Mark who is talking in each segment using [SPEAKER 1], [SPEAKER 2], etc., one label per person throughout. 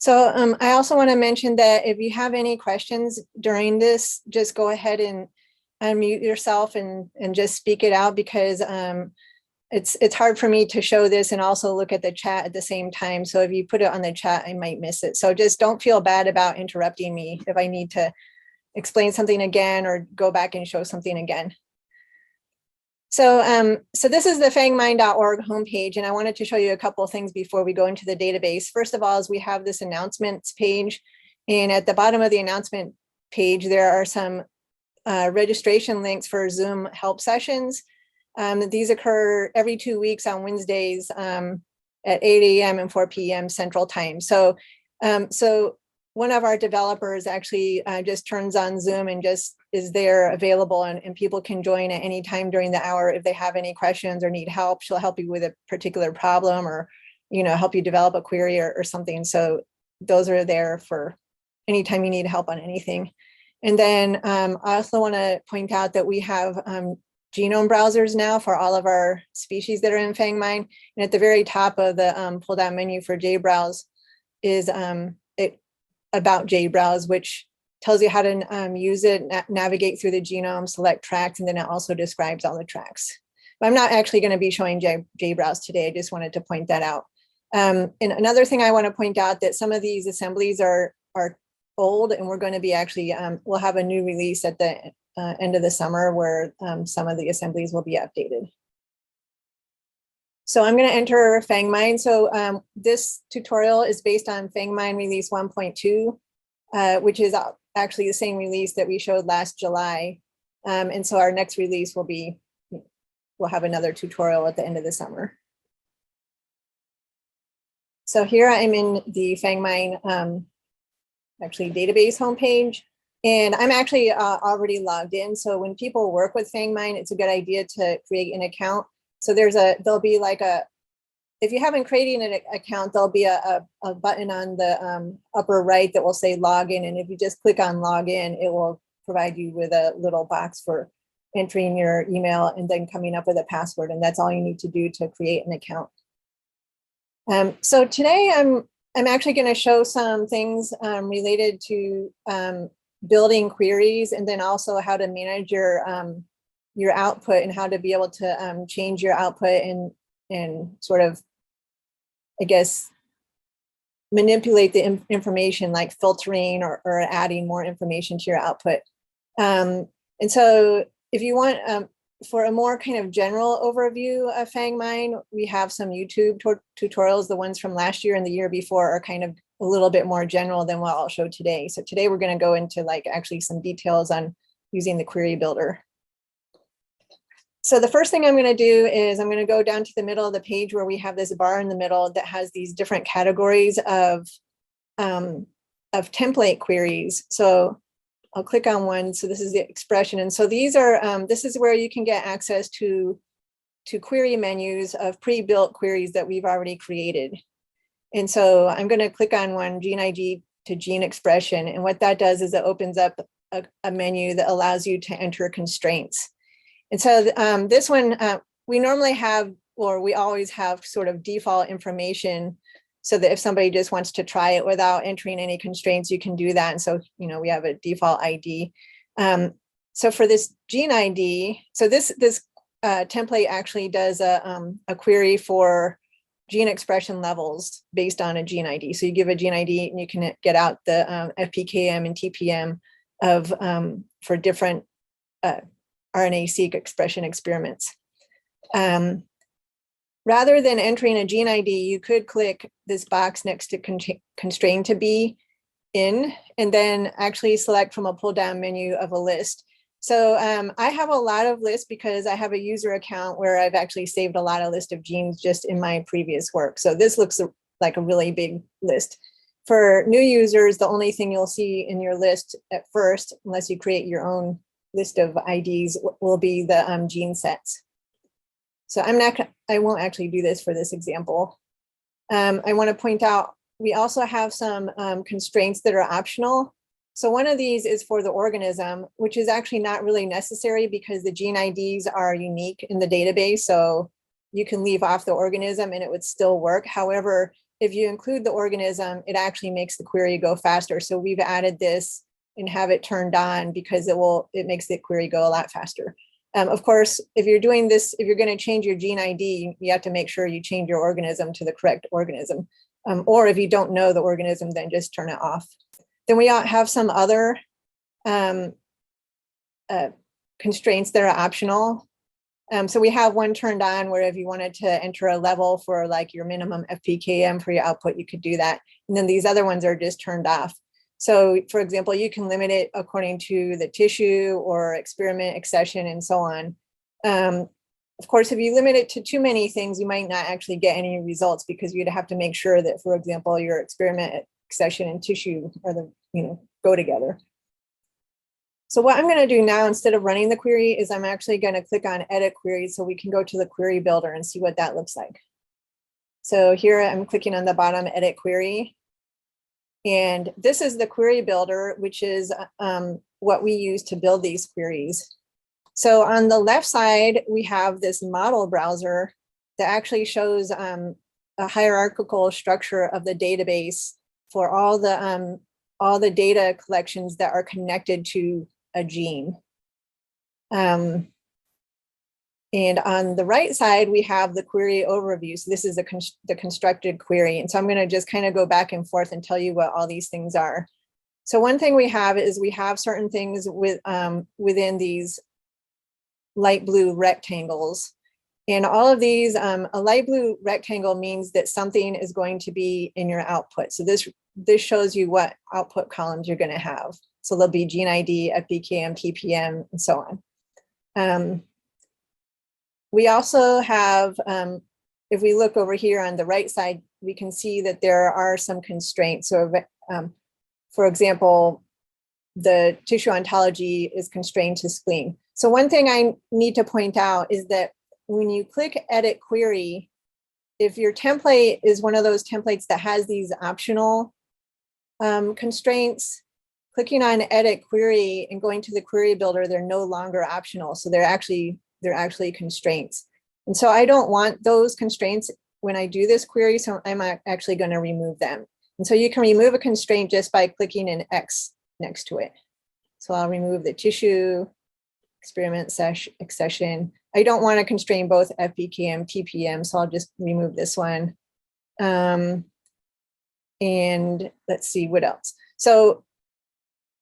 [SPEAKER 1] So I also want to mention that if you have any questions during this, just go ahead and unmute yourself and just speak it out, because it's hard for me to show this and also look at the chat at the same time. So if you put it on the chat, I might miss it. So just don't feel bad about interrupting me if I need to explain something again or go back and show something again. So, so this is the FAANGMine.org homepage, and I wanted to show you a couple of things before we go into the database. First of all, is we have this announcements page, and at the bottom of the announcement page, there are some registration links for Zoom help sessions. These occur every 2 weeks on Wednesdays at 8 a.m. and 4 p.m. Central Time. So, so one of our developers actually just turns on Zoom and just is there available, and people can join at any time during the hour if they have any questions or need help. She'll help you with a particular problem, or help you develop a query or something. So those are there for anytime you need help on anything. And then I also want to point out that we have genome browsers now for all of our species that are in FAANGMine. And at the very top of the pull down menu for JBrowse is about JBrowse, which tells you how to use it, navigate through the genome, select tracks, and then it also describes all the tracks. But I'm not actually going to be showing JBrowse today. I just wanted to point that out. And another thing I want to point out, that some of these assemblies are old, and we're going to be actually, we'll have a new release at the end of the summer where some of the assemblies will be updated. So I'm going to enter FAANGMine. So this tutorial is based on FAANGMine release 1.2, which is actually the same release that we showed last July. And so our next release will be, we'll have another tutorial at the end of the summer. So here I'm in the FAANGMine actually database homepage, and I'm actually already logged in. So when people work with FAANGMine, it's a good idea to create an account. So there'll be like if you haven't created an account, there'll be a button on the upper right that will say login. And if you just click on login, it will provide you with a little box for entering your email and then coming up with a password. And that's all you need to do to create an account. So today I'm actually going to show some things related to building queries, and then also how to manage your output and how to be able to change your output and sort of, I guess, manipulate the information, like filtering or adding more information to your output. And so if you want, for a more kind of general overview of FAANGMine, we have some YouTube tutorials. The ones from last year and the year before are kind of a little bit more general than what I'll show today. So today we're going to go into like actually some details on using the QueryBuilder. So the first thing I'm going to do is I'm going to go down to the middle of the page where we have this bar in the middle that has these different categories of template queries. So I'll click on one. So this is the expression. And so these are, this is where you can get access to query menus of pre-built queries that we've already created. And so I'm going to click on one, gene ID to gene expression. And what that does is it opens up a menu that allows you to enter constraints. And so this one, we normally have, or we always have sort of default information, so that if somebody just wants to try it without entering any constraints, you can do that. And so, we have a default ID. So for this gene ID, so this template actually does a query for gene expression levels based on a gene ID. So you give a gene ID and you can get out the FPKM and TPM of for different RNA-seq expression experiments. Rather than entering a gene ID, you could click this box next to constrain to be in, and then actually select from a pull down menu of a list. So I have a lot of lists because I have a user account where I've actually saved a lot of list of genes just in my previous work. So this looks like a really big list. For new users, the only thing you'll see in your list at first, unless you create your own list of IDs, will be the gene sets. So I won't actually do this for this example. I want to point out, we also have some constraints that are optional. So one of these is for the organism, which is actually not really necessary because the gene IDs are unique in the database. So you can leave off the organism and it would still work. However, if you include the organism, it actually makes the query go faster. So we've added this and have it turned on because it makes the query go a lot faster. Of course, if you're doing this, if you're going to change your gene ID, you have to make sure you change your organism to the correct organism. Or if you don't know the organism, then just turn it off. Then we have some other constraints that are optional. So we have one turned on where if you wanted to enter a level for like your minimum FPKM for your output, you could do that. And then these other ones are just turned off. So for example, you can limit it according to the tissue or experiment accession and so on. Of course, if you limit it to too many things, you might not actually get any results because you'd have to make sure that, for example, your experiment accession and tissue are go together. So what I'm going to do now, instead of running the query, is I'm actually going to click on Edit Query so we can go to the Query Builder and see what that looks like. So here I'm clicking on the bottom Edit Query. And this is the Query Builder, which is what we use to build these queries. So on the left side, we have this model browser that actually shows a hierarchical structure of the database for all the data collections that are connected to a gene. And on the right side, we have the query overview. So this is the constructed query. And so I'm going to just kind of go back and forth and tell you what all these things are. So one thing we have is we have certain things within these light blue rectangles. And all of these, a light blue rectangle means that something is going to be in your output. So this shows you what output columns you're going to have. So there'll be gene ID, FPKM, TPM, and so on. We also have, if we look over here on the right side, we can see that there are some constraints. So for example, the tissue ontology is constrained to spleen. So one thing I need to point out is that when you click Edit Query, if your template is one of those templates that has these optional constraints, clicking on Edit Query and going to the Query Builder, they're no longer optional. So they're actually constraints. And so I don't want those constraints when I do this query, so I'm actually going to remove them. And so you can remove a constraint just by clicking an X next to it. So I'll remove the tissue, experiment accession. I don't want to constrain both FPKM, TPM, so I'll just remove this one. And let's see what else. So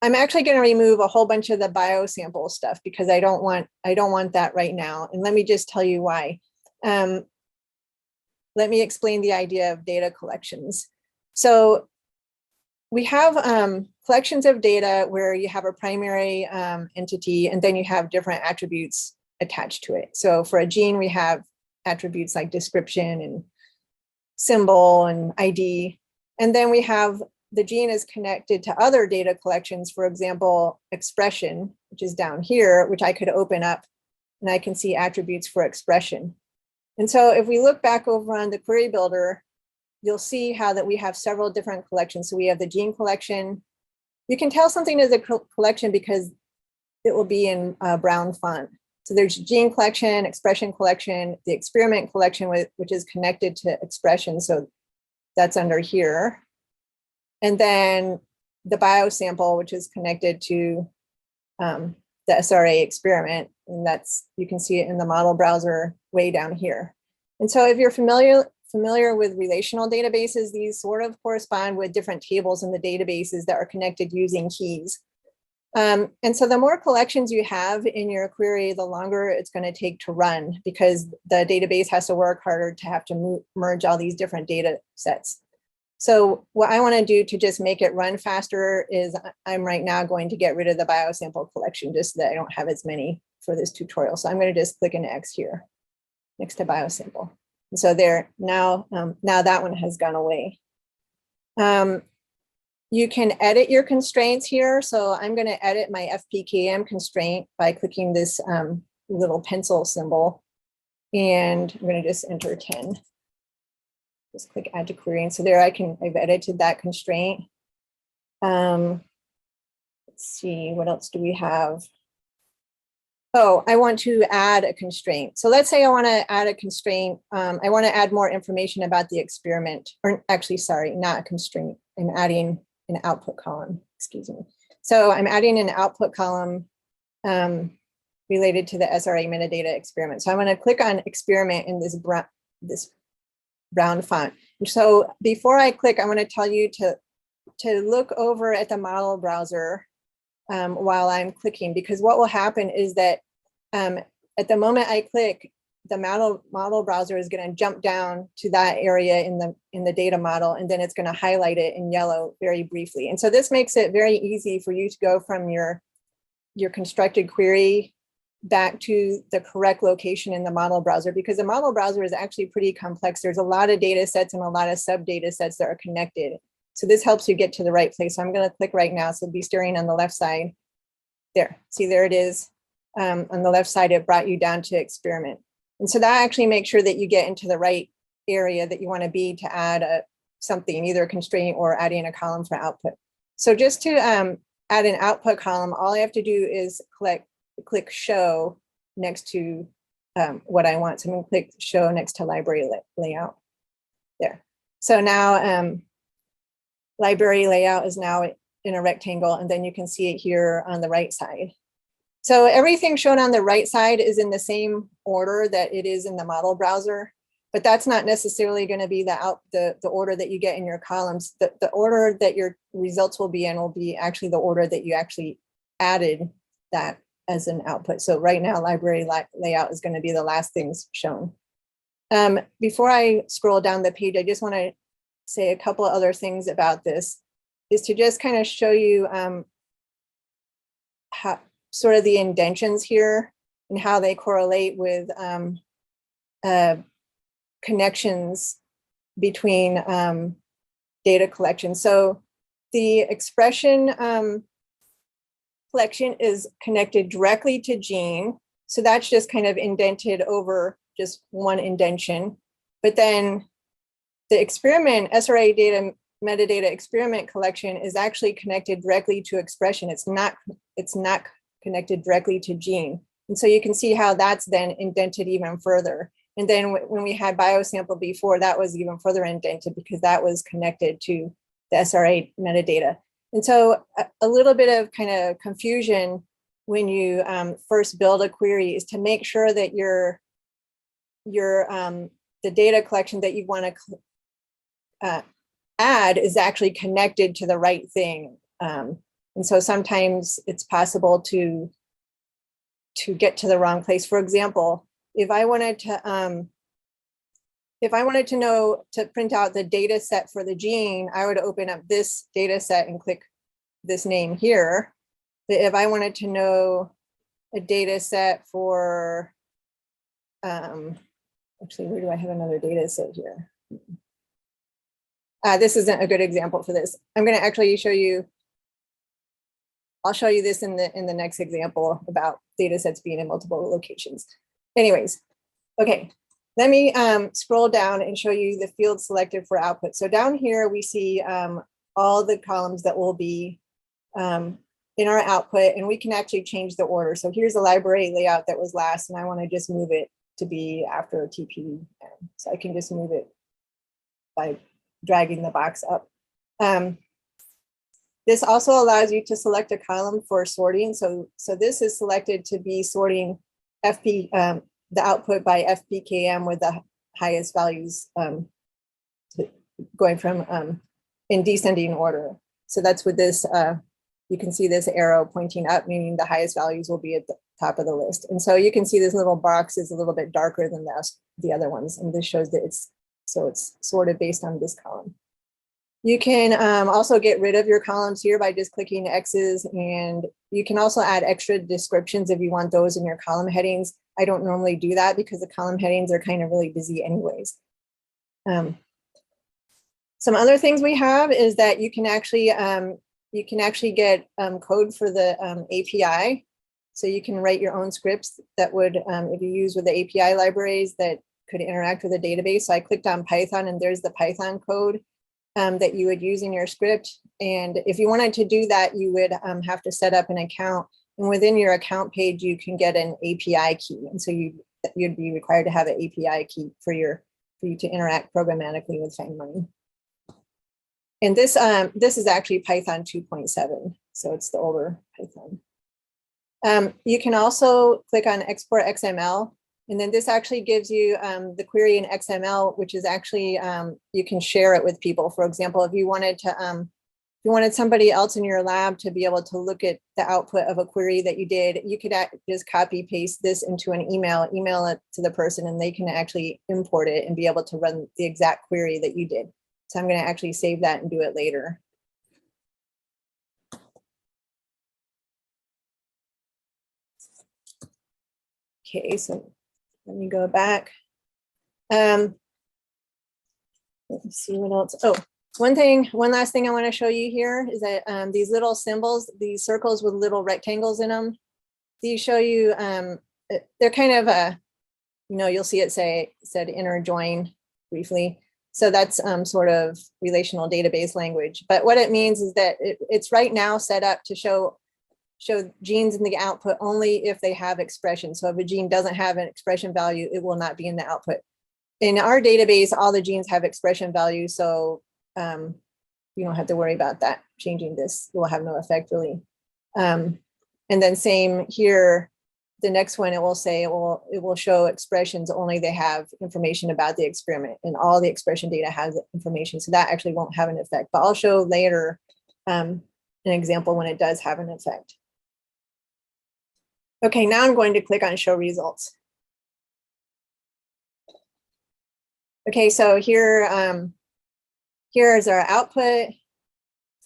[SPEAKER 1] I'm actually going to remove a whole bunch of the biosample stuff because I don't want that right now. And let me just tell you why. Let me explain the idea of data collections. So we have collections of data where you have a primary entity and then you have different attributes attached to it. So for a gene, we have attributes like description and symbol and ID. And then we have the gene is connected to other data collections, for example, expression, which is down here, which I could open up and I can see attributes for expression. And so if we look back over on the Query Builder, you'll see how that we have several different collections. So we have the gene collection. You can tell something is a collection because it will be in brown font. So there's gene collection, expression collection, the experiment collection, which is connected to expression. So that's under here. And then the biosample, which is connected to the SRA experiment. And that's, you can see it in the model browser way down here. And so if you're familiar with relational databases, these sort of correspond with different tables in the databases that are connected using keys. And so the more collections you have in your query, the longer it's going to take to run because the database has to work harder to have to merge all these different data sets. So what I want to do to just make it run faster is I'm right now going to get rid of the biosample collection just so that I don't have as many for this tutorial. So I'm going to just click an X here next to biosample. And so there, now that one has gone away. You can edit your constraints here. So I'm going to edit my FPKM constraint by clicking this little pencil symbol. And I'm going to just enter 10. Just click add to query. And so there I've edited that constraint. Let's see, what else do we have? Oh, I want to add a constraint. So let's say I want to add a constraint. I want to add more information about the experiment, or actually, sorry, not a constraint. I'm adding an output column, excuse me. So I'm adding an output column related to the SRA metadata experiment. So I'm going to click on experiment in this brown font. And so before I click, I want to tell you to look over at the model browser while I'm clicking, because what will happen is that at the moment I click, the model browser is going to jump down to that area in the data model, and then it's going to highlight it in yellow very briefly. And so this makes it very easy for you to go from your constructed query back to the correct location in the model browser, because the model browser is actually pretty complex. There's a lot of data sets and a lot of sub data sets that are connected. So this helps you get to the right place. So I'm going to click right now. So it'll be staring on the left side. There, see, there it is. On the left side, it brought you down to experiment. And so that actually makes sure that you get into the right area that you want to be to add something, either a constraint or adding a column for output. So just to add an output column, all I have to do is click show next to what I want. So I'm going to click show next to library layout. There. So now library layout is now in a rectangle, and then you can see it here on the right side. So everything shown on the right side is in the same order that it is in the model browser, but that's not necessarily going to be the order that you get in your columns. The order that your results will be in will be actually the order that you actually added that as an output. So right now, library layout is going to be the last things shown. Before I scroll down the page, I just want to say a couple of other things about this, is to just kind of show you how sort of the indentions here and how they correlate with connections between data collection. So the expression collection is connected directly to gene. So that's just kind of indented over just one indentation. But then the experiment, SRA data metadata experiment collection is actually connected directly to expression. It's not connected directly to gene. And so you can see how that's then indented even further. And then when we had biosample before, that was even further indented because that was connected to the SRA metadata. And so a little bit of kind of confusion when you first build a query is to make sure that the data collection that you want to add is actually connected to the right thing. And so sometimes it's possible to get to the wrong place. For example, if I wanted to know to print out the data set for the gene, I would open up this data set and click this name here. But if I wanted to know a data set for, actually, where do I have another data set here? This isn't a good example for this. I'm going to actually show you. I'll show you this in the next example about data sets being in multiple locations. Anyways, okay, let me scroll down and show you the field selected for output. So down here we see all the columns that will be in our output, and we can actually change the order. So here's the library layout that was last, and I want to just move it to be after TP. So I can just move it by dragging the box up. This also allows you to select a column for sorting. So this is selected to be sorting the output by FPKM with the highest values going from in descending order. So that's with this, you can see this arrow pointing up, meaning the highest values will be at the top of the list. And so you can see this little box is a little bit darker than the other ones. And this shows that it's sorted based on this column. You can also get rid of your columns here by just clicking X's, and you can also add extra descriptions if you want those in your column headings. I don't normally do that because the column headings are kind of really busy anyways. Some other things we have is that you can actually get code for the API. So you can write your own scripts that would, if you use with the API libraries, that could interact with the database. So I clicked on Python, and there's the Python code that you would use in your script. And if you wanted to do that, you would have to set up an account And within your account page, you can get an API key. And so you'd be required to have an API key for you to interact programmatically with FAANGMine. And this is actually Python 2.7, so it's the older Python. You can also click on Export XML, and then this actually gives you the query in XML, which is actually you can share it with people. For example, if you wanted somebody else in your lab to be able to look at the output of a query that you did, you could just copy paste this into an email it to the person, and they can actually import it and be able to run the exact query that you did. So I'm going to actually save that and do it later. Okay, so let me go back. Let me see what else. Oh, one last thing I want to show you here is that these little symbols, these circles with little rectangles in them, these show you, they're kind of you'll see it said inner join briefly. So that's sort of relational database language. But what it means is that it's right now set up to show genes in the output only if they have expression. So if a gene doesn't have an expression value, it will not be in the output. In our database, all the genes have expression value, so you don't have to worry about that. Changing this will have no effect really. And then same here, the next one, it will say, it will show expressions only they have information about the experiment, and all the expression data has information. So that actually won't have an effect, but I'll show later an example when it does have an effect. Okay, now I'm going to click on show results. Okay, so here, here's our output.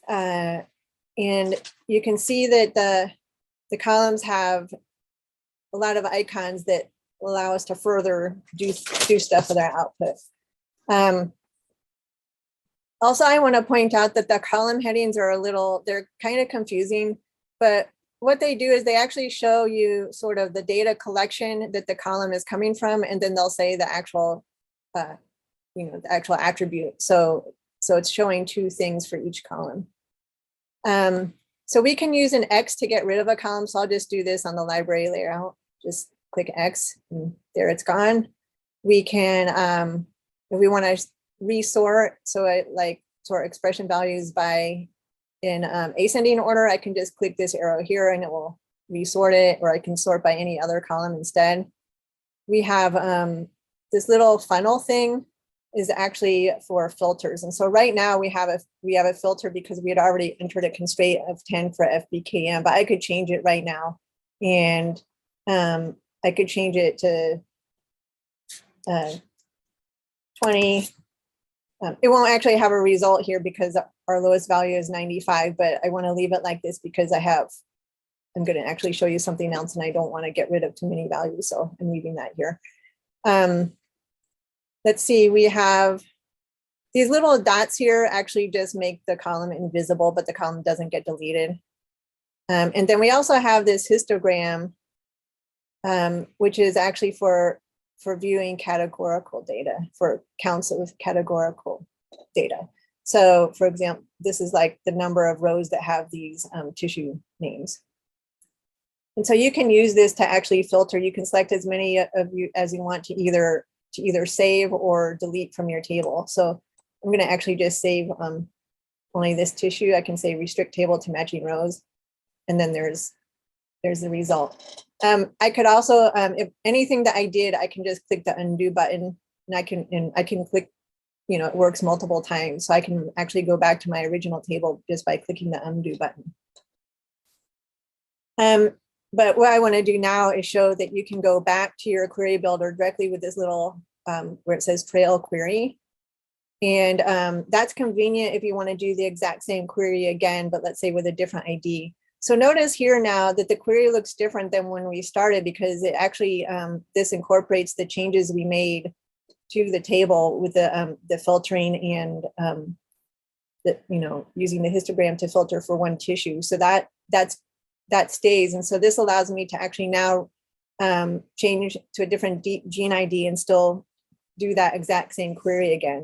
[SPEAKER 1] And you can see that the columns have a lot of icons that allow us to further do stuff with our output. Also, I want to point out that the column headings are they're kind of confusing, but what they do is they actually show you sort of the data collection that the column is coming from, and then they'll say the actual, the actual attribute. So it's showing two things for each column. So we can use an X to get rid of a column. So I'll just do this on the library layout. Just click X, and there it's gone. We can, if we want to resort, so I sort expression values by in ascending order, I can just click this arrow here and it will resort it, or I can sort by any other column instead. We have this little funnel thing is actually for filters. And so right now we have a filter because we had already entered a constraint of 10 for FBKM, but I could change it right now. And I could change it to 20. It won't actually have a result here because our lowest value is 95, but I want to leave it like this because I'm going to actually show you something else and I don't want to get rid of too many values. So I'm leaving that here. Let's see, we have these little dots here actually just make the column invisible, but the column doesn't get deleted. And then we also have this histogram, which is actually for viewing categorical data, for counts of categorical data. So for example, this is like the number of rows that have these tissue names. And so you can use this to actually filter. You can select as many of you as you want to either save or delete from your table. So I'm going to actually just save only this tissue. I can say restrict table to matching rows, and then there's the result. I could also, if anything that I did, I can just click the undo button, and I can click, it works multiple times. So I can actually go back to my original table just by clicking the undo button. But what I want to do now is show that you can go back to your query builder directly with this little, where it says trail query. And that's convenient if you want to do the exact same query again, but let's say with a different ID. So notice here now that the query looks different than when we started, because it actually, this incorporates the changes we made to the table with the filtering and using the histogram to filter for one tissue. So that stays. And so this allows me to actually now change to a different gene ID and still do that exact same query again.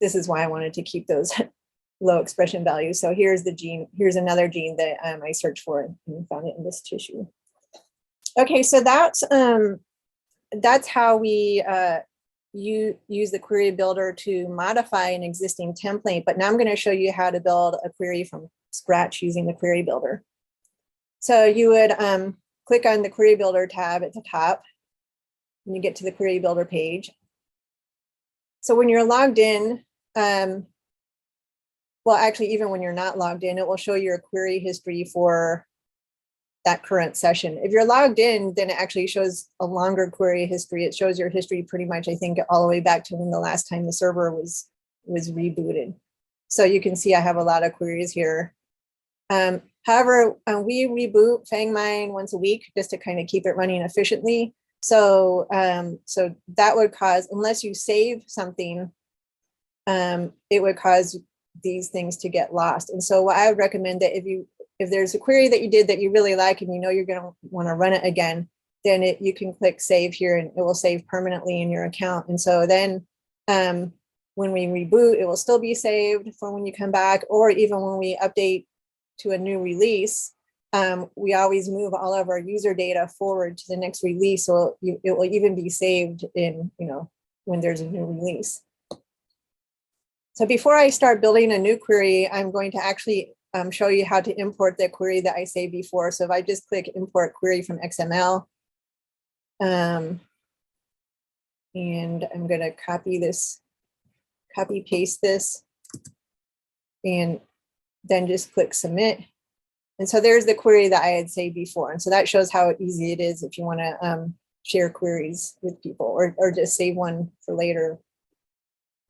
[SPEAKER 1] this is why I wanted to keep those low expression values. So here's the gene, here's another gene that I searched for and found it in this tissue. Okay, so that's how we use the query builder to modify an existing template. But now I'm going to show you how to build a query from scratch using the query builder. So you would click on the query builder tab at the top when you get to the query builder page. So when you're logged in, well, actually, even when you're not logged in, it will show your query history for that current session. If you're logged in, then it actually shows a longer query history. It shows your history pretty much, I think, all the way back to when the last time the server was rebooted. So you can see I have a lot of queries here. However, we reboot FAANGMine once a week just to kind of keep it running efficiently. So, so that would cause, unless you save something, it would cause these things to get lost. And so what I would recommend that if there's a query that you did that you really like and you know you're going to want to run it again, then you can click save here and it will save permanently in your account. And so then when we reboot, it will still be saved for when you come back, or even when we update to a new release, we always move all of our user data forward to the next release. So it will even be saved in, when there's a new release. So before I start building a new query, I'm going to actually show you how to import the query that I saved before. So if I just click import query from XML, and I'm going to copy paste this, and then just click submit. And so there's the query that I had saved before. And so that shows how easy it is if you want to share queries with people or just save one for later.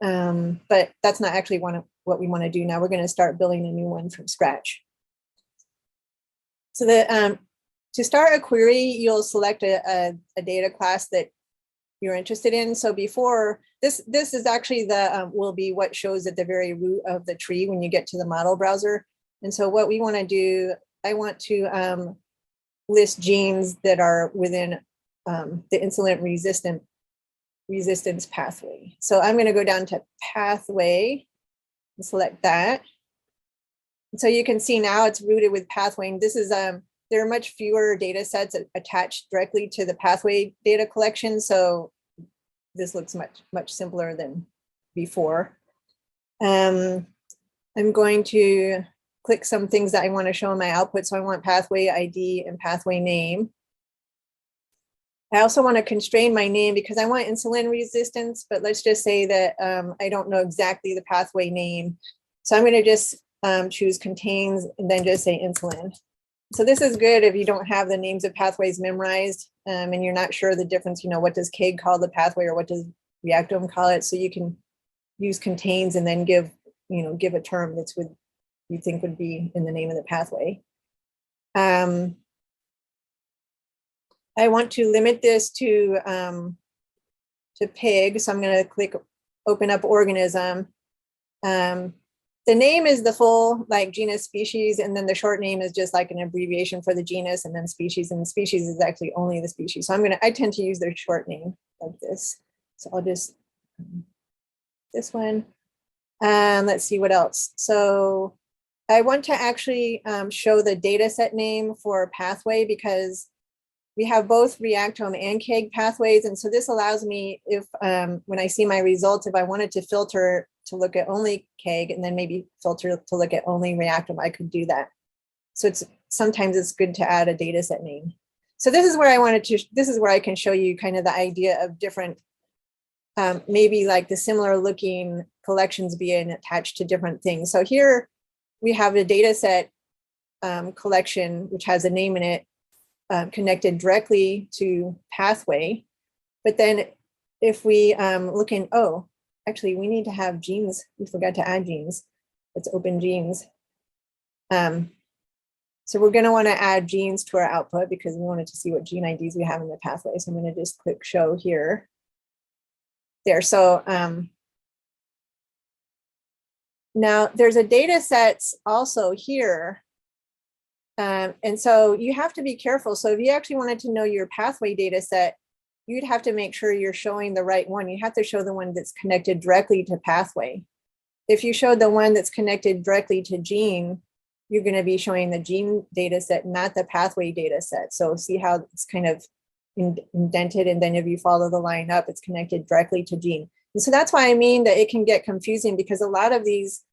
[SPEAKER 1] But that's not actually what we want to do now. We're going to start building a new one from scratch. So to start a query, you'll select a data class that you're interested in. So before, this is actually will be what shows at the very root of the tree when you get to the model browser. And so what we want to do, I want to list genes that are within the insulin resistance pathway. So I'm going to go down to pathway and select that. And so you can see now it's rooted with pathway. And this is there are much fewer data sets attached directly to the pathway data collection. So this looks much simpler than before. I'm going to click some things that I want to show in my output. So I want pathway ID and pathway name. I also want to constrain my name because I want insulin resistance, but let's just say that I don't know exactly the pathway name. So I'm going to just choose contains and then just say insulin. So this is good if you don't have the names of pathways memorized and you're not sure the difference, what does KEGG call the pathway or what does Reactome call it? So you can use contains and then give a term that's what you think would be in the name of the pathway. I want to limit this to pig. So I'm going to click open up organism. The name is the full genus species, and then the short name is just like an abbreviation for the genus, and then species, and the species is actually only the species. So I tend to use their short name like this. So I'll just this one. Let's see what else. So I want to actually show the data set name for pathway because we have both Reactome and KEGG pathways. And so this allows me, if when I see my results, if I wanted to filter to look at only KEGG and then maybe filter to look at only Reactome, I could do that. So sometimes it's good to add a data set name. So this is where this is where I can show you kind of the idea of different, maybe like the similar looking collections being attached to different things. So here we have a data set collection, which has a name in it, connected directly to pathway. But then if we look in, actually we need to have genes. We forgot to add genes. Let's open genes. So we're going to want to add genes to our output because we wanted to see what gene IDs we have in the pathway. So I'm going to just click show here. There. So now there's a data sets also here. And so you have to be careful. So if you actually wanted to know your pathway data set, you'd have to make sure you're showing the right one. You have to show the one that's connected directly to pathway. if you showed the one that's connected directly to gene, you're going to be showing the gene data set, not the pathway data set. So see how it's kind of indented, and then if you follow the line up, it's connected directly to gene. And so that's why I mean that it can get confusing, because a lot of these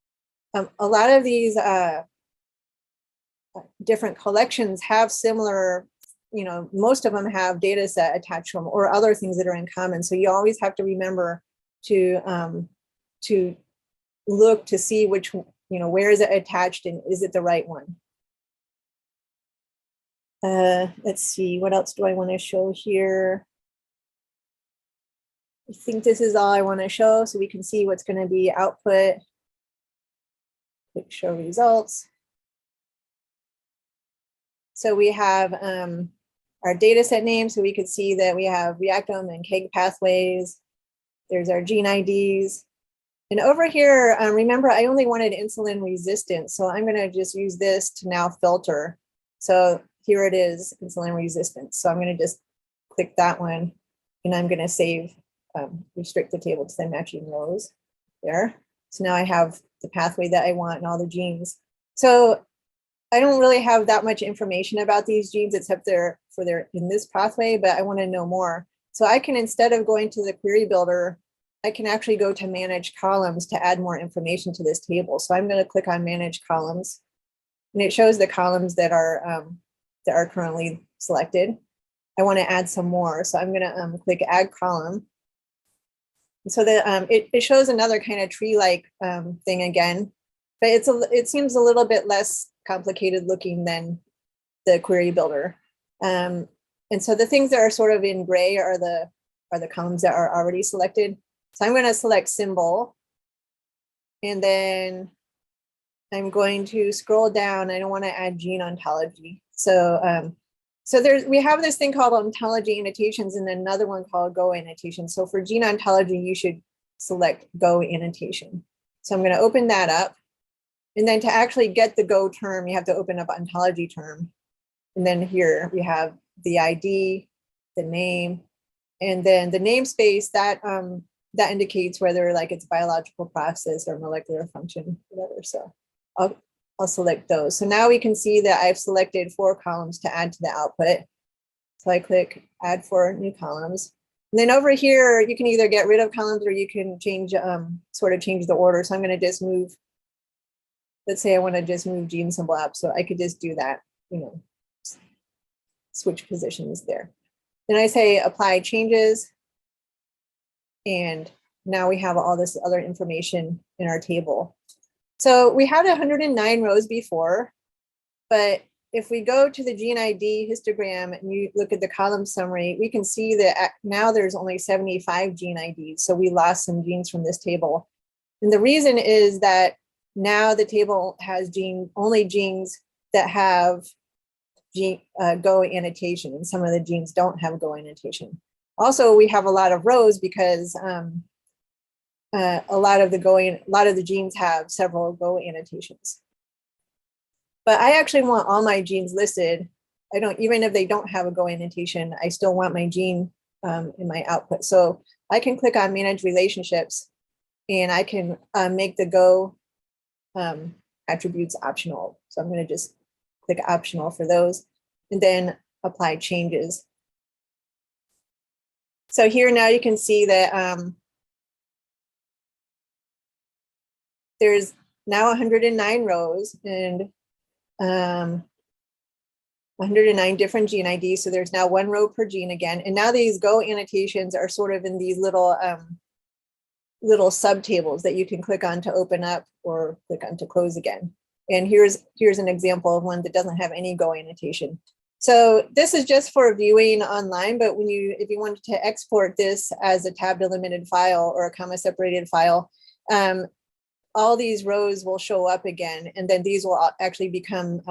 [SPEAKER 1] different collections have similar, you know, most of them have data set attached to them or other things that are in common. So you always have to remember to look to see which, you know, where is it attached and is it the right one? Let's see, what else do I want to show here? I think this is all I want to show, so we can see what's going to be output. Click show results. So we have our data set name, so we could see that we have reactome and KEGG pathways. There's our gene IDs. And over here, remember, I only wanted insulin resistance, so I'm going to just use this to now filter. So here it is, insulin resistance. So I'm going to just click that one, and I'm going to save, restrict the table to the matching rows there. So now I have the pathway that I want and all the genes. So I don't really have that much information about these genes except they're in this pathway, but I want to know more. So I can, instead of going to the query builder, I can actually go to manage columns to add more information to this table. So I'm going to click on manage columns, and it shows the columns that are currently selected. I want to add some more, so I'm going to click add column. So that it shows another kind of tree-like thing again, but it seems a little bit less complicated looking than the query builder. And so the things that are sort of in gray are the columns that are already selected. So I'm going to select symbol, and then I'm going to scroll down. I don't want to add gene ontology. So we have this thing called ontology annotations and another one called Go annotation. So for gene ontology, you should select Go annotation. So I'm going to open that up. And then to actually get the Go term, you have to open up ontology term. And then here we have the ID, the name, and then the namespace that indicates whether like it's biological process or molecular function, whatever. So I'll select those. So now we can see that I've selected 4 columns to add to the output. So I click add 4 new columns. And then over here, you can either get rid of columns or you can change, sort of change the order. So I'm going to just move, let's say I want to just move gene symbol up. So I could just do that, you know, switch positions there. Then I say apply changes. And now we have all this other information in our table. So we had 109 rows before, but if we go to the gene ID histogram and you look at the column summary, we can see that now there's only 75 gene IDs. So we lost some genes from this table. And the reason is that now the table has only genes that have Go annotation, and some of the genes don't have Go annotation. Also, we have a lot of rows because a lot of the genes have several Go annotations. But I actually want all my genes listed. I don't, even if they don't have a Go annotation, I still want my gene in my output. So I can click on manage relationships, and I can make the Go attributes optional. So I'm going to just click optional for those, and then apply changes. So here now you can see that there's now 109 rows and 109 different gene IDs. So there's now 1 row per gene again. And now these Go annotations are sort of in these little little subtables that you can click on to open up or click on to close again. And here's an example of one that doesn't have any Go annotation. So this is just for viewing online, but if you wanted to export this as a tab delimited file or a comma separated file, all these rows will show up again, and then these will actually become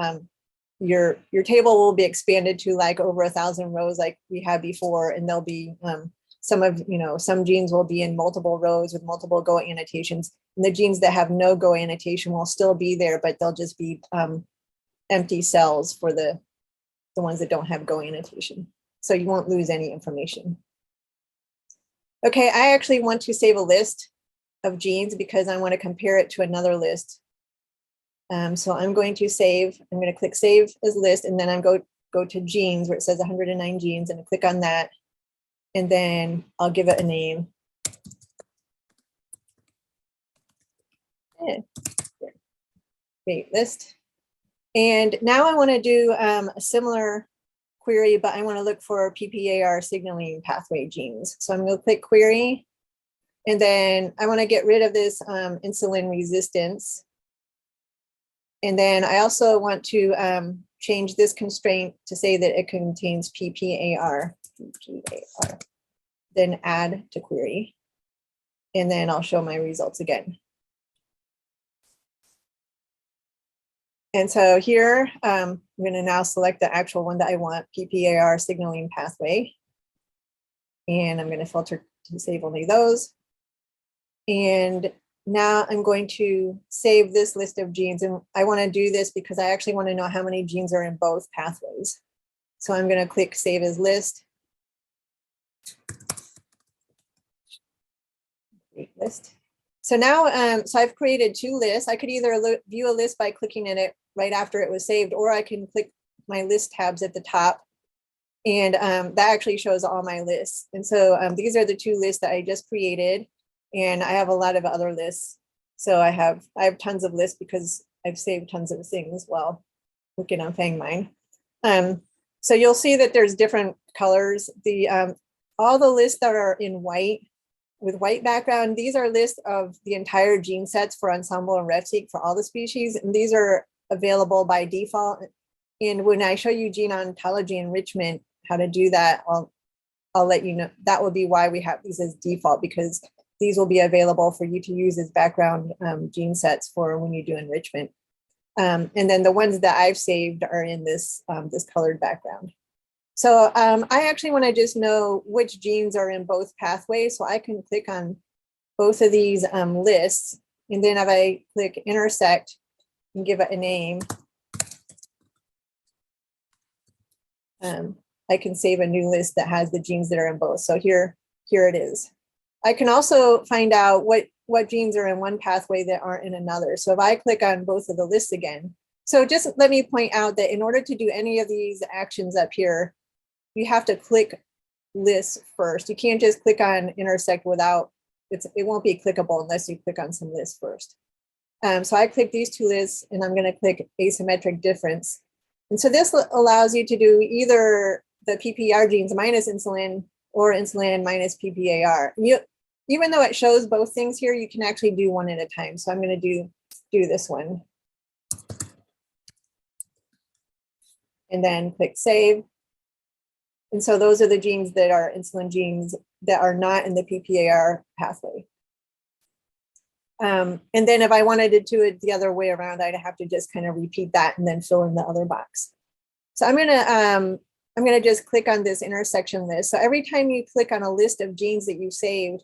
[SPEAKER 1] your table will be expanded to like over 1,000 rows like we had before, and there'll be some genes will be in multiple rows with multiple Go annotations, and the genes that have no Go annotation will still be there, but they'll just be empty cells for the ones that don't have Go annotation. So you won't lose any information. Okay, I actually want to save a list. of genes because I want to compare it to another list. So I'm going to save, I'm going to click save as list, and then I'm go to genes where it says 109 genes, and I click on that, and then I'll give it a name. Create list. And now I want to do a similar query, but I want to look for PPAR signaling pathway genes. So I'm going to click query, and then I want to get rid of this insulin resistance. And then I also want to change this constraint to say that it contains PPAR, then add to query. And then I'll show my results again. And so here, I'm going to now select the actual one that I want, PPAR signaling pathway. And I'm going to filter to save only those. And now I'm going to save this list of genes. And I want to do this because I actually want to know how many genes are in both pathways. So I'm going to click save as list. Create list. So now, so I've created two lists. I could either view a list by clicking in it right after it was saved, or I can click my list tabs at the top, and that actually shows all my lists. And so these are the two lists that I just created, and I have a lot of other lists. So I have tons of lists because I've saved tons of things while looking on FAANGMine. So you'll see that there's different colors. All the lists that are in white, with white background, these are lists of the entire gene sets for Ensemble and RefSeq for all the species, and these are available by default. And when I show you gene ontology enrichment, how to do that, I'll let you know. That will be why we have these as default, because these will be available for you to use as background gene sets for when you do enrichment. And then the ones that I've saved are in this, this colored background. So I actually want to just know which genes are in both pathways. So I can click on both of these lists. And then if I click intersect and give it a name, I can save a new list that has the genes that are in both. So here it is. I can also find out what genes are in one pathway that aren't in another. So if I click on both of the lists again, so just let me point out that in order to do any of these actions up here, you have to click lists first. You can't just click on intersect without, it won't be clickable unless you click on some lists first. So I click these two lists, and I'm going to click asymmetric difference. And so this allows you to do either the PPAR genes minus insulin or insulin minus PPAR. Even though it shows both things here, you can actually do one at a time. So I'm going to do this one. And then click save. And so those are the genes that are insulin genes that are not in the PPAR pathway. And then if I wanted to do it the other way around, I'd have to just kind of repeat that and then fill in the other box. So I'm gonna just click on this intersection list. So every time you click on a list of genes that you saved,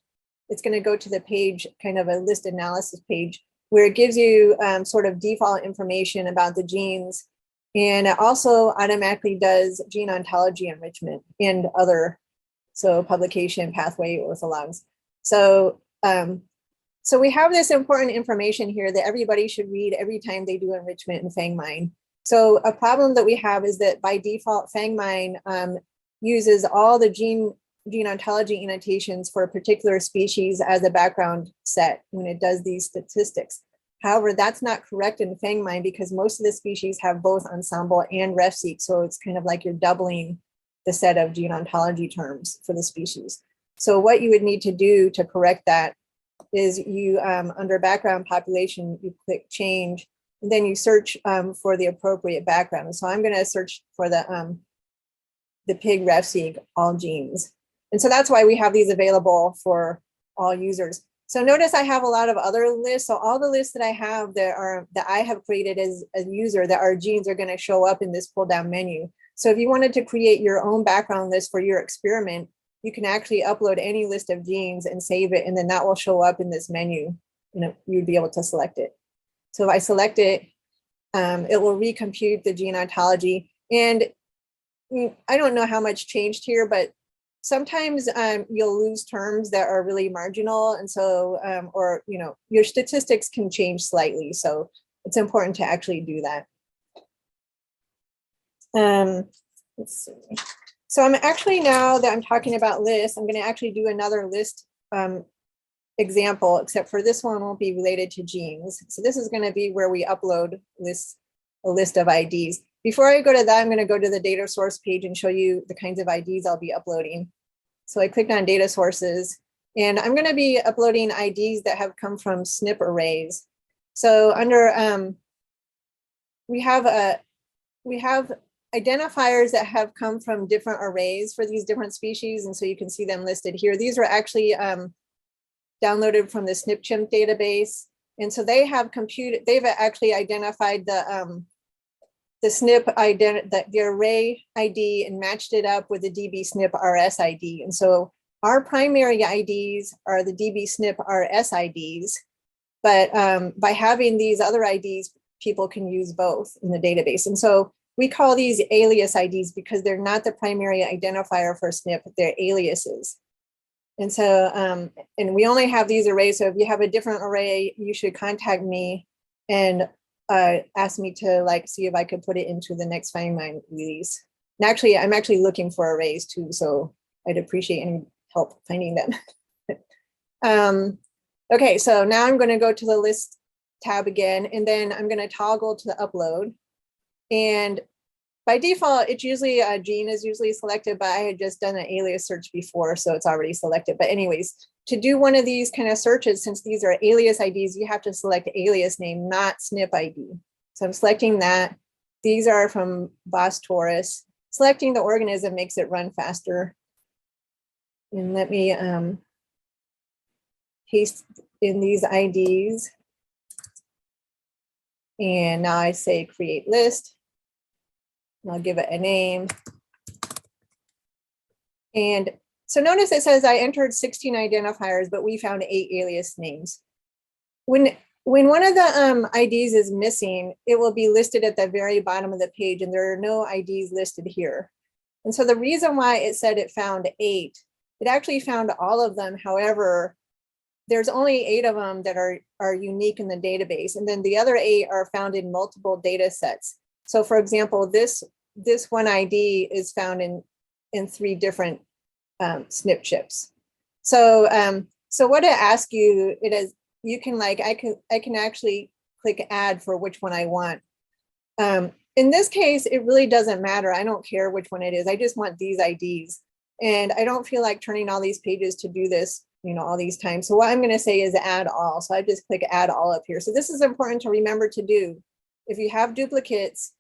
[SPEAKER 1] it's gonna go to the page, kind of a list analysis page, where it gives you sort of default information about the genes. And it also automatically does gene ontology enrichment and other, so publication, pathway, orthologs. So, so we have this important information here that everybody should read every time they do enrichment in FAANGMine. So a problem that we have is that by default, FAANGMine uses all the gene ontology annotations for a particular species as a background set when it does these statistics. However, that's not correct in FAANGMine because most of the species have both Ensemble and RefSeq. So it's kind of like you're doubling the set of gene ontology terms for the species. So what you would need to do to correct that is you, under background population, you click change, and then you search for the appropriate background. So I'm going to search for the pig RefSeq all genes. And so that's why we have these available for all users. So notice I have a lot of other lists. So all the lists that I have that I have created as a user that are genes are going to show up in this pull down menu. So if you wanted to create your own background list for your experiment, you can actually upload any list of genes and save it, and then that will show up in this menu. You'd be able to select it. So if I select it, it will recompute the gene ontology. And I don't know how much changed here, but sometimes you'll lose terms that are really marginal. And so, or, your statistics can change slightly. So it's important to actually do that. Let's see. So I'm actually, now that I'm talking about lists, I'm going to actually do another list example, except for this one won't be related to genes. So this is going to be where we upload a list of IDs. Before I go to that, I'm going to go to the data source page and show you the kinds of IDs I'll be uploading. So I clicked on data sources, and I'm going to be uploading IDs that have come from SNP arrays. So under we have identifiers that have come from different arrays for these different species, and so you can see them listed here. These were actually downloaded from the SNP-Chimp database, and so they have they've actually identified the SNP the array ID and matched it up with the DB SNP RS ID. And so our primary IDs are the DB SNP RS IDs, but by having these other IDs, people can use both in the database. And so we call these alias IDs because they're not the primary identifier for SNP, they're aliases. And so, and we only have these arrays. So if you have a different array, you should contact me and ask me to see if I could put it into the next FAANGMine release. And actually, I'm actually looking for arrays too, so I'd appreciate any help finding them. Okay, so now I'm going to go to the list tab again, and then I'm going to toggle to the upload. And by default, it's usually a gene is usually selected, but I had just done an alias search before, so it's already selected. But anyways, to do one of these kind of searches, since these are alias IDs, you have to select alias name, not SNP ID. So I'm selecting that. These are from Bos Taurus. Selecting the organism makes it run faster. And let me paste in these IDs. And now I say create list. And I'll give it a name. And so notice it says I entered 16 identifiers, but we found 8 alias names. When one of the IDs is missing, it will be listed at the very bottom of the page, and there are no IDs listed here. And so the reason why it said it found 8, it actually found all of them. However, there's only 8 of them that are unique in the database, and then the other 8 are found in multiple data sets. So for example, this one ID is found in 3 different SNP chips. So so what it asks you, it is you can I can actually click add for which one I want. In this case, it really doesn't matter. I don't care which one it is. I just want these IDs, and I don't feel like turning all these pages to do this, all these times. So what I'm going to say is add all. So I just click add all up here. So this is important to remember to do. If you have duplicates,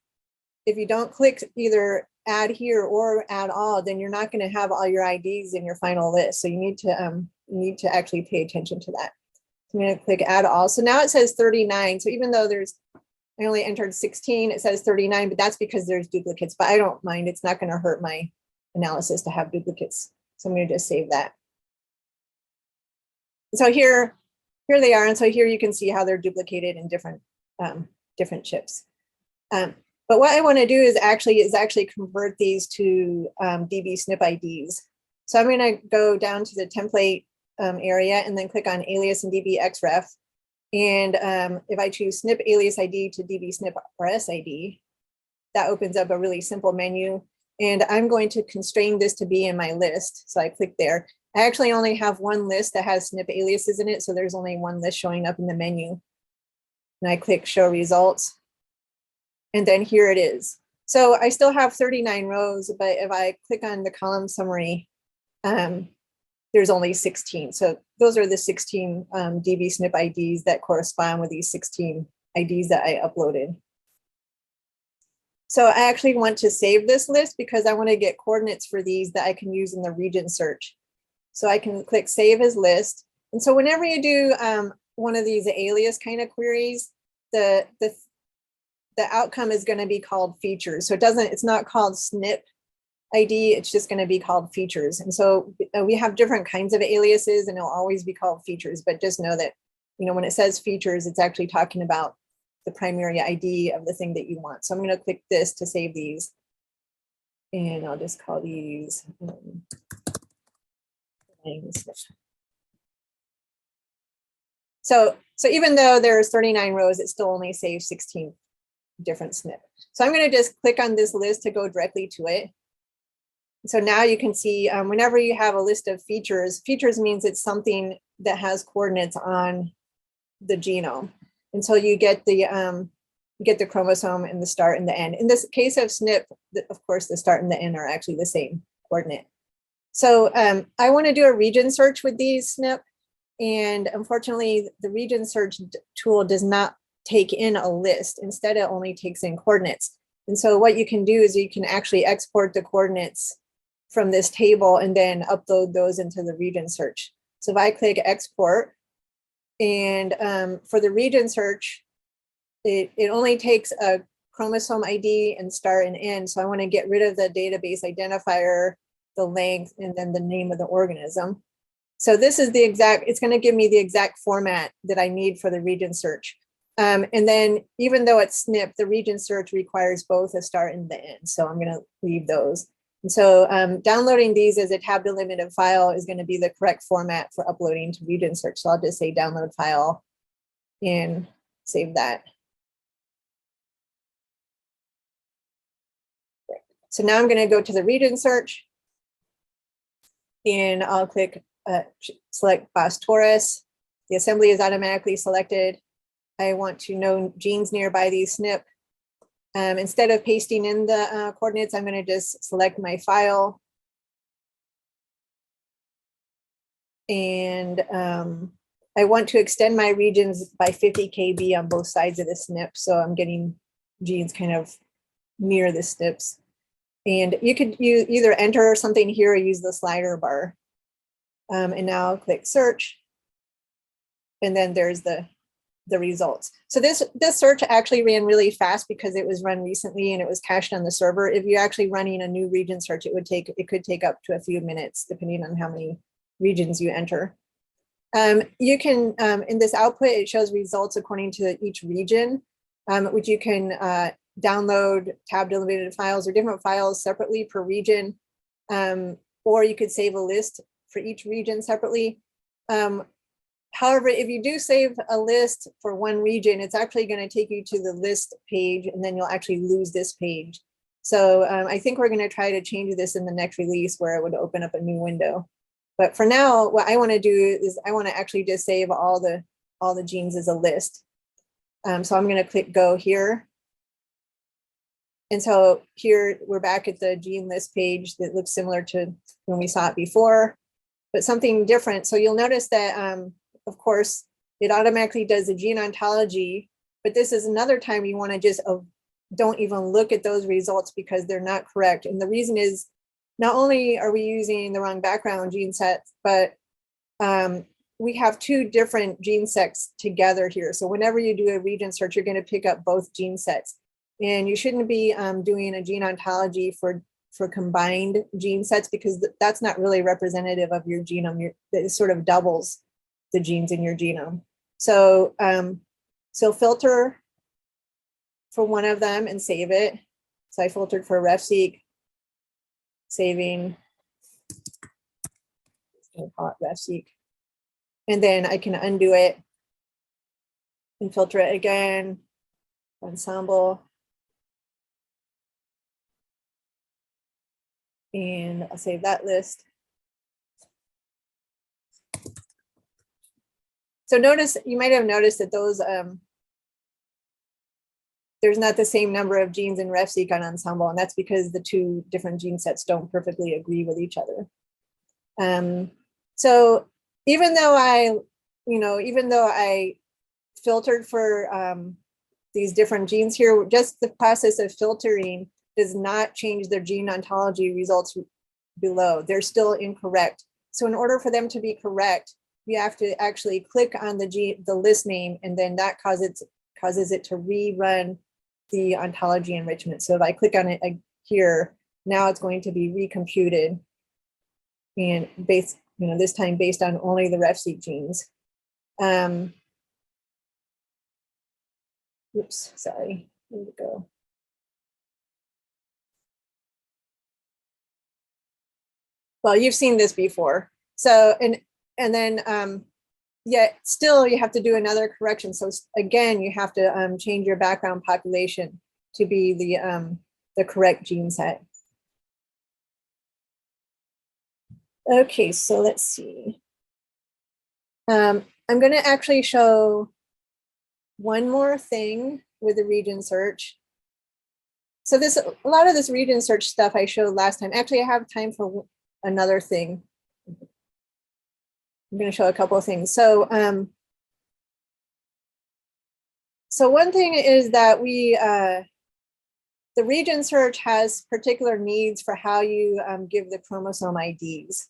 [SPEAKER 1] if you don't click either add here or add all, then you're not going to have all your IDs in your final list. So you need to actually pay attention to that. So I'm going to click add all. So now it says 39. So even though I only entered 16, it says 39, but that's because there's duplicates. But I don't mind. It's not going to hurt my analysis to have duplicates. So I'm going to just save that. So here they are. And so here you can see how they're duplicated in different chips. But what I want to do is actually convert these to DB SNP IDs. So I'm going to go down to the template area and then click on alias and DB XREF. And if I choose SNP alias ID to DB SNP RS ID, that opens up a really simple menu. And I'm going to constrain this to be in my list. So I click there. I actually only have one list that has SNP aliases in it. So there's only one list showing up in the menu. And I click show results. And then here it is. So I still have 39 rows, but if I click on the column summary, there's only 16. So those are the 16 DB SNP IDs that correspond with these 16 IDs that I uploaded. So I actually want to save this list because I want to get coordinates for these that I can use in the region search. So I can click save as list. And so whenever you do one of these alias kind of queries, the outcome is going to be called features. So it's not called SNP ID, it's just going to be called features. And so we have different kinds of aliases and it'll always be called features, but just know that, when it says features, it's actually talking about the primary ID of the thing that you want. So I'm going to click this to save these. And I'll just call these So even though there's 39 rows, it still only saves 16 different SNP. So I'm going to just click on this list to go directly to it. So now you can see whenever you have a list of features, features means it's something that has coordinates on the genome. And so you get the chromosome and the start and the end. In this case of SNP, of course, the start and the end are actually the same coordinate. So I want to do a region search with these SNP. And unfortunately, the region search tool does not take in a list. Instead, it only takes in coordinates. And so what you can do is you can actually export the coordinates from this table and then upload those into the region search. So if I click export, and for the region search, it only takes a chromosome ID and start and end. So I want to get rid of the database identifier, the length, and then the name of the organism. So this is the exact, it's going to give me the exact format that I need for the region search. And then even though it's SNP, the region search requires both a start and the end. So I'm going to leave those. And so downloading these as a tab delimited file is going to be the correct format for uploading to region search. So I'll just say download file and save that. So now I'm going to go to the region search and I'll click select Bos Taurus. The assembly is automatically selected. I want to know genes nearby these SNP. Instead of pasting in the coordinates, I'm going to just select my file. And I want to extend my regions by 50 KB on both sides of the SNP. So I'm getting genes kind of near the SNPs. And you could either enter something here or use the slider bar. And now I'll click search. And then there's the results. So this search actually ran really fast because it was run recently and it was cached on the server. If you're actually running a new region search, it could take up to a few minutes depending on how many regions you enter. You can, in this output, it shows results according to each region, which you can download tab delimited files or different files separately per region, or you could save a list for each region separately. However, if you do save a list for one region, it's actually going to take you to the list page, and then you'll actually lose this page. So I think we're going to try to change this in the next release where it would open up a new window. But for now, what I want to do is I want to actually just save all the genes as a list. So I'm going to click go here. And so here we're back at the gene list page that looks similar to when we saw it before, but something different. So you'll notice that of course, it automatically does the gene ontology, but this is another time you want to just don't even look at those results because they're not correct. And the reason is not only are we using the wrong background gene sets, but we have two different gene sets together here. So whenever you do a region search, you're going to pick up both gene sets. And you shouldn't be doing a gene ontology for combined gene sets because that's not really representative of your genome. It sort of doubles the genes in your genome. So, so filter for one of them and save it. So I filtered for RefSeq, saving, I'll call it RefSeq. And then I can undo it and filter it again, ensemble. And I'll save that list. So notice, you might have noticed that those, there's not the same number of genes in RefSeq on Ensemble, and that's because the two different gene sets don't perfectly agree with each other. So even though I filtered for these different genes here, just the process of filtering does not change their gene ontology results below. They're still incorrect. So in order for them to be correct, you have to actually click on the list name, and then that causes it to rerun the ontology enrichment. So if I click on it here, now it's going to be recomputed, and this time based on only the RefSeq genes. Oops, sorry. Here we go. Well, you've seen this before. So, and then, yet still you have to do another correction. So again, you have to change your background population to be the correct gene set. Okay, so let's see. I'm going to actually show one more thing with the region search. So a lot of this region search stuff I showed last time. Actually, I have time for another thing. I'm going to show a couple of things. So, so one thing is that the region search has particular needs for how you give the chromosome IDs.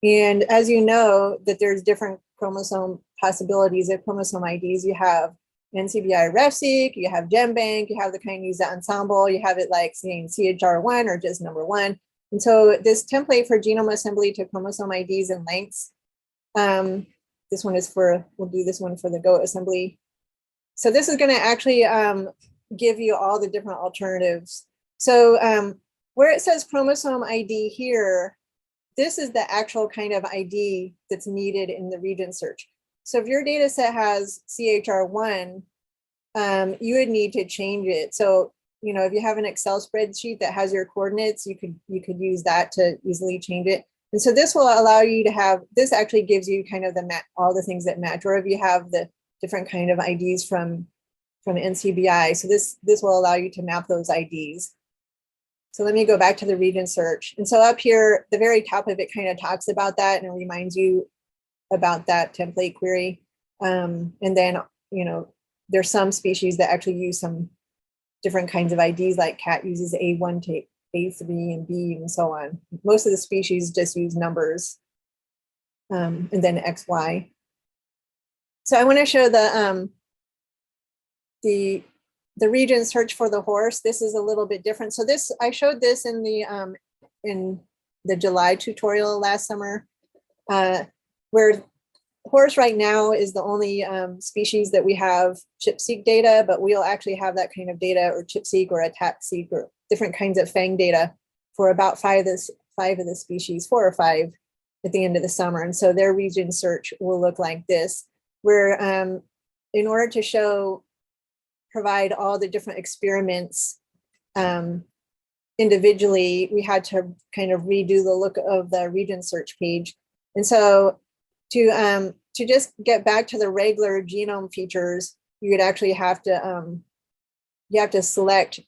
[SPEAKER 1] And as you know, that there's different chromosome possibilities of chromosome IDs. You have NCBI RefSeq, you have GenBank, you have the kinase ensemble, you have it like saying CHR1 or just number 1. And so this template for genome assembly to chromosome IDs and lengths, this one is for, we'll do this one for the GOAT assembly. So this is going to actually give you all the different alternatives. So where it says chromosome ID here, this is the actual kind of ID that's needed in the region search. So if your data set has CHR1, you would need to change it. So, you know, if you have an Excel spreadsheet that has your coordinates, you could use that to easily change it. And so this will allow you to have, this actually gives you kind of all the things that match, or if you have the different kind of IDs from NCBI. So this will allow you to map those IDs. So let me go back to the region search. And so up here, the very top of it kind of talks about that and reminds you about that template query. And then, you know, there's some species that actually use some different kinds of IDs, like cat uses A1 to A3 and B and so on. Most of the species just use numbers and then XY. So I want to show the region search for the horse. This is a little bit different. So this, I showed this in the July tutorial last summer, where horse right now is the only species that we have ChIP-seq data, but we'll actually have that kind of data, or ChIP-seq or ATAC-seq or different kinds of FAANG data for about five of the species, 4 or 5 at the end of the summer. And so their region search will look like this, where in order to provide all the different experiments individually, we had to kind of redo the look of the region search page. And so to just get back to the regular genome features, you would actually have to select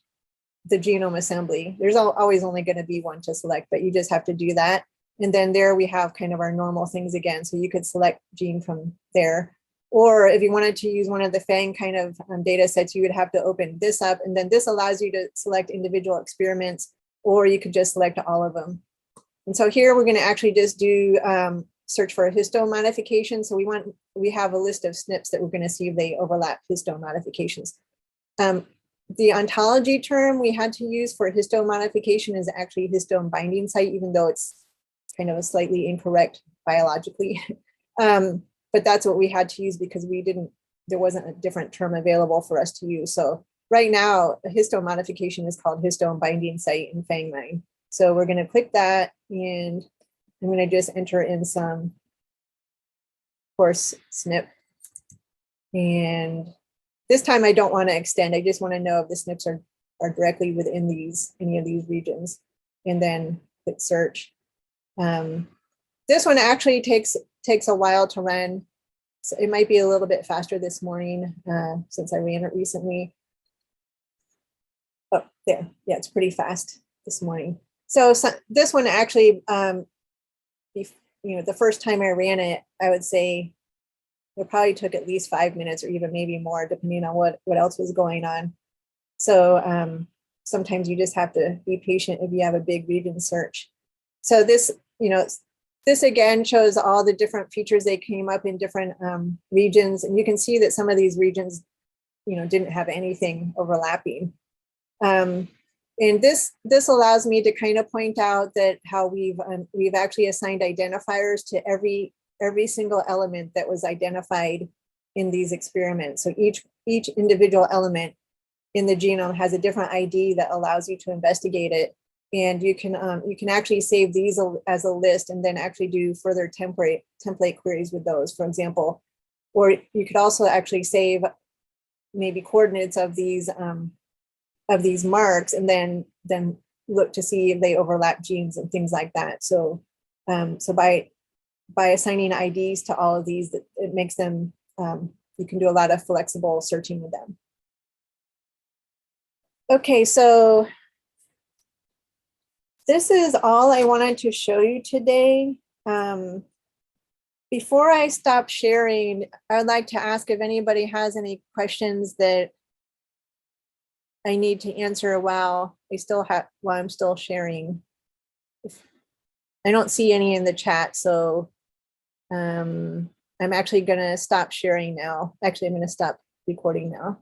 [SPEAKER 1] the genome assembly. There's always only going to be one to select, but you just have to do that. And then there we have kind of our normal things again. So you could select gene from there. Or if you wanted to use one of the FAANG kind of data sets, you would have to open this up. And then this allows you to select individual experiments, or you could just select all of them. And so here we're going to actually just do search for a histone modification. So we have a list of SNPs that we're going to see if they overlap histone modifications. The ontology term we had to use for histone modification is actually histone binding site, even though it's kind of a slightly incorrect biologically. But that's what we had to use because there wasn't a different term available for us to use. So right now, a histone modification is called histone binding site in FAANGMine. So we're going to click that, and I'm going to just enter in some horse SNP. And this time I don't want to extend. I just want to know if the SNPs are directly within any of these regions, and then click search. This one actually takes a while to run. So it might be a little bit faster this morning since I ran it recently. Oh, there. Yeah, it's pretty fast this morning. So this one actually, the first time I ran it, I would say it probably took at least 5 minutes or even maybe more, depending on what else was going on. So sometimes you just have to be patient if you have a big region search. So this, this again shows all the different features that came up in different regions. And you can see that some of these regions, didn't have anything overlapping. And this allows me to kind of point out that how we've actually assigned identifiers to every single element that was identified in these experiments. So each individual element in the genome has a different ID that allows you to investigate it. And you can actually save these as a list and then actually do further template queries with those, for example. Or you could also actually save maybe coordinates of these marks and then look to see if they overlap genes and things like that. So so by assigning IDs to all of these, it makes them, you can do a lot of flexible searching with them. Okay, so this is all I wanted to show you today. Before I stop sharing, I'd like to ask if anybody has any questions that I need to answer while I'm still sharing. I don't see any in the chat, so I'm actually going to stop sharing now. Actually, I'm going to stop recording now.